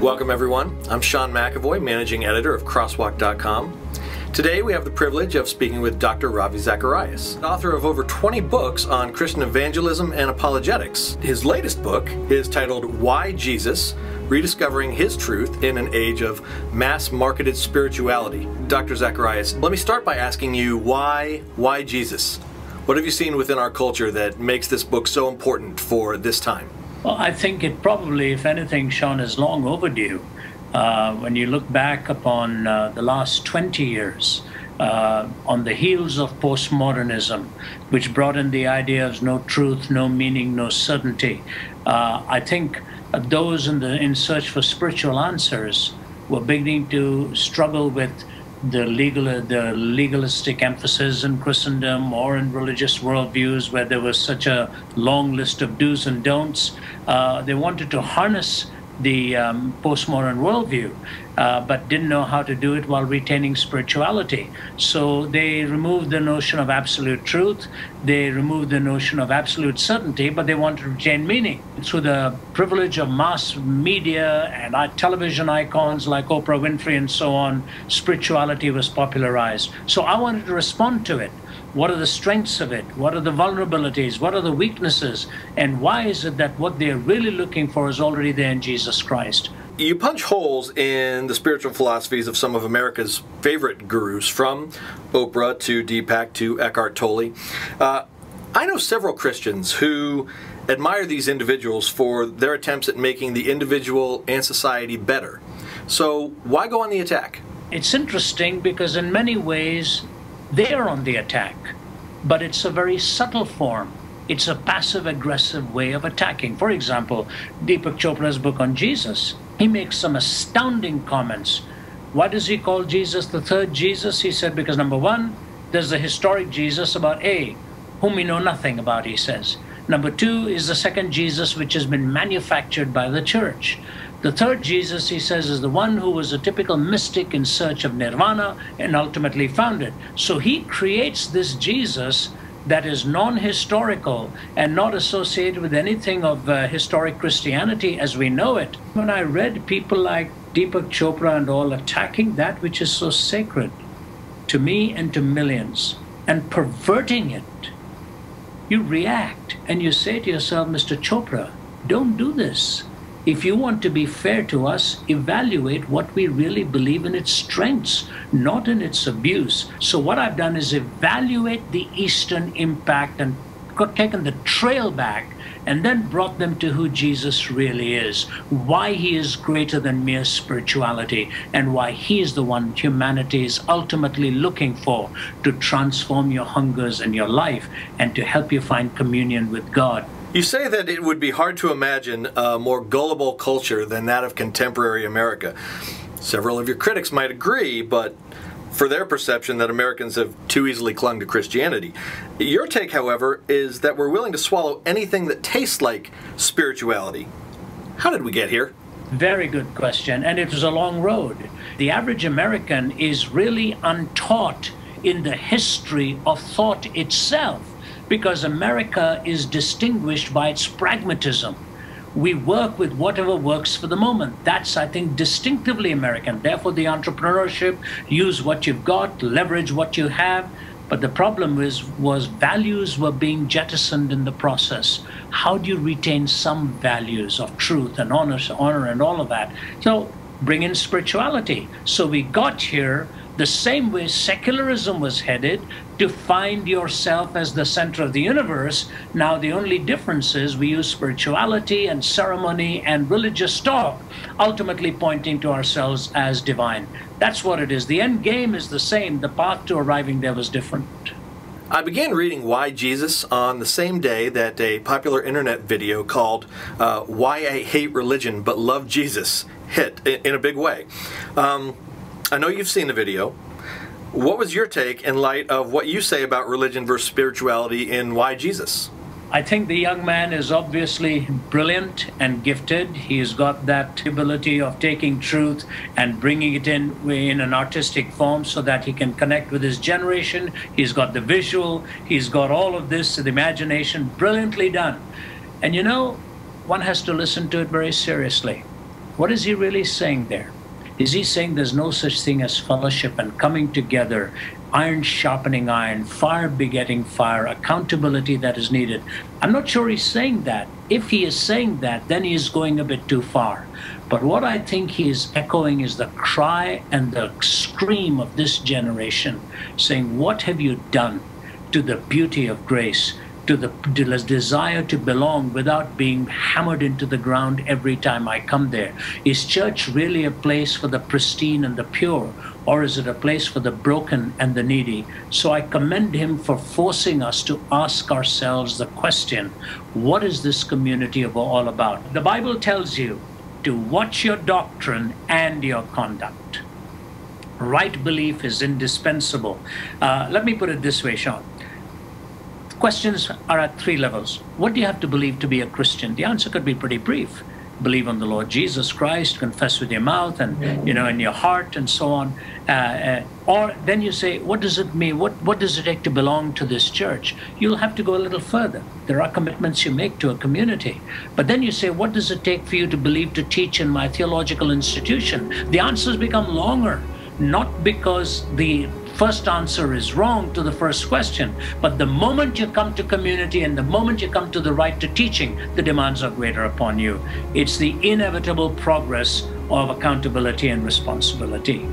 Welcome everyone. I'm Sean McAvoy, Managing Editor of Crosswalk.com. Today we have the privilege of speaking with Dr. Ravi Zacharias, author of over 20 books on Christian evangelism and apologetics. His latest book is titled Why Jesus? Rediscovering His Truth in an Age of Mass-Marketed Spirituality. Dr. Zacharias, let me start by asking you why Jesus? What have you seen within our culture that makes this book so important for this time? Well, I think it probably, if anything, Sean, is long overdue. When you look back upon the last 20 years, on the heels of postmodernism, which brought in the idea of no truth, no meaning, no certainty, I think those in search for spiritual answers were beginning to struggle with the legalistic emphasis in Christendom or in religious worldviews where there was such a long list of do's and don'ts. They wanted to harness the postmodern worldview, but didn't know how to do it while retaining spirituality. So they removed the notion of absolute truth, they removed the notion of absolute certainty, but they wanted to retain meaning. Through the privilege of mass media and television icons like Oprah Winfrey and so on, spirituality was popularized. So I wanted to respond to it. What are the strengths of it? What are the vulnerabilities? What are the weaknesses? And why is it that what they're really looking for is already there in Jesus Christ? You punch holes in the spiritual philosophies of some of America's favorite gurus, from Oprah to Deepak to Eckhart Tolle. I know several Christians who admire these individuals for their attempts at making the individual and society better. So why go on the attack? It's interesting because in many ways, they are on the attack, but it's a very subtle form. It's a passive-aggressive way of attacking. For example, Deepak Choprah's book on Jesus, he makes some astounding comments. Why does he call Jesus the third Jesus? He said, because number one, there's the historic Jesus about A, whom we know nothing about, he says. Number two is the second Jesus, which has been manufactured by the church. The third Jesus, he says, is the one who was a typical mystic in search of nirvana and ultimately found it. So he creates this Jesus that is non-historical and not associated with anything of historic Christianity as we know it. When I read people like Deepak Choprah and all attacking that which is so sacred to me and to millions and perverting it, you react and you say to yourself, Mr. Chopra, don't do this. If you want to be fair to us, evaluate what we really believe in its strengths, not in its abuse. So what I've done is evaluate the Eastern impact and taken the trail back and then brought them to who Jesus really is, why he is greater than mere spirituality, and why he is the one humanity is ultimately looking for to transform your hungers and your life and to help you find communion with God. You say that it would be hard to imagine a more gullible culture than that of contemporary America. Several of your critics might agree, but for their perception that Americans have too easily clung to Christianity. Your take, however, is that we're willing to swallow anything that tastes like spirituality. How did we get here? Very good question, and it was a long road. The average American is really untaught in the history of thought itself, because America is distinguished by its pragmatism. We work with whatever works for the moment. That's, I think, distinctively American. Therefore, the entrepreneurship, use what you've got, leverage what you have. But the problem was values were being jettisoned in the process. How do you retain some values of truth and honor and all of that? So bring in spirituality. So we got here the same way secularism was headed, to find yourself as the center of the universe. Now the only difference is we use spirituality and ceremony and religious talk, ultimately pointing to ourselves as divine. That's what it is. The end game is the same. The path to arriving there was different. I began reading Why Jesus on the same day that a popular internet video called Why I Hate Religion But Love Jesus hit in a big way. I know you've seen the video. What was your take in light of what you say about religion versus spirituality in Why Jesus? I think the young man is obviously brilliant and gifted. He's got that ability of taking truth and bringing it in an artistic form so that he can connect with his generation. He's got the visual. He's got all of this, the imagination, brilliantly done. And you know, one has to listen to it very seriously. What is he really saying there? Is he saying there's no such thing as fellowship and coming together, iron sharpening iron, fire begetting fire, accountability that is needed? I'm not sure he's saying that. If he is saying that, then he is going a bit too far. But what I think he is echoing is the cry and the scream of this generation, saying, what have you done to the beauty of grace, to the desire to belong without being hammered into the ground every time I come there? Is church really a place for the pristine and the pure, or is it a place for the broken and the needy? So I commend him for forcing us to ask ourselves the question, what is this community all about? The Bible tells you to watch your doctrine and your conduct. Right belief is indispensable. Let me put it this way, Sean. Questions are at three levels. What do you have to believe to be a Christian? The answer could be pretty brief. Believe on the Lord Jesus Christ, confess with your mouth and, in your heart and so on. Or then you say, what does it mean? What does it take to belong to this church? You'll have to go a little further. There are commitments you make to a community. But then you say, what does it take for you to believe to teach in my theological institution? The answers become longer, not because the first answer is wrong to the first question, but the moment you come to community and the moment you come to the right to teaching, the demands are greater upon you. It's the inevitable progress of accountability and responsibility.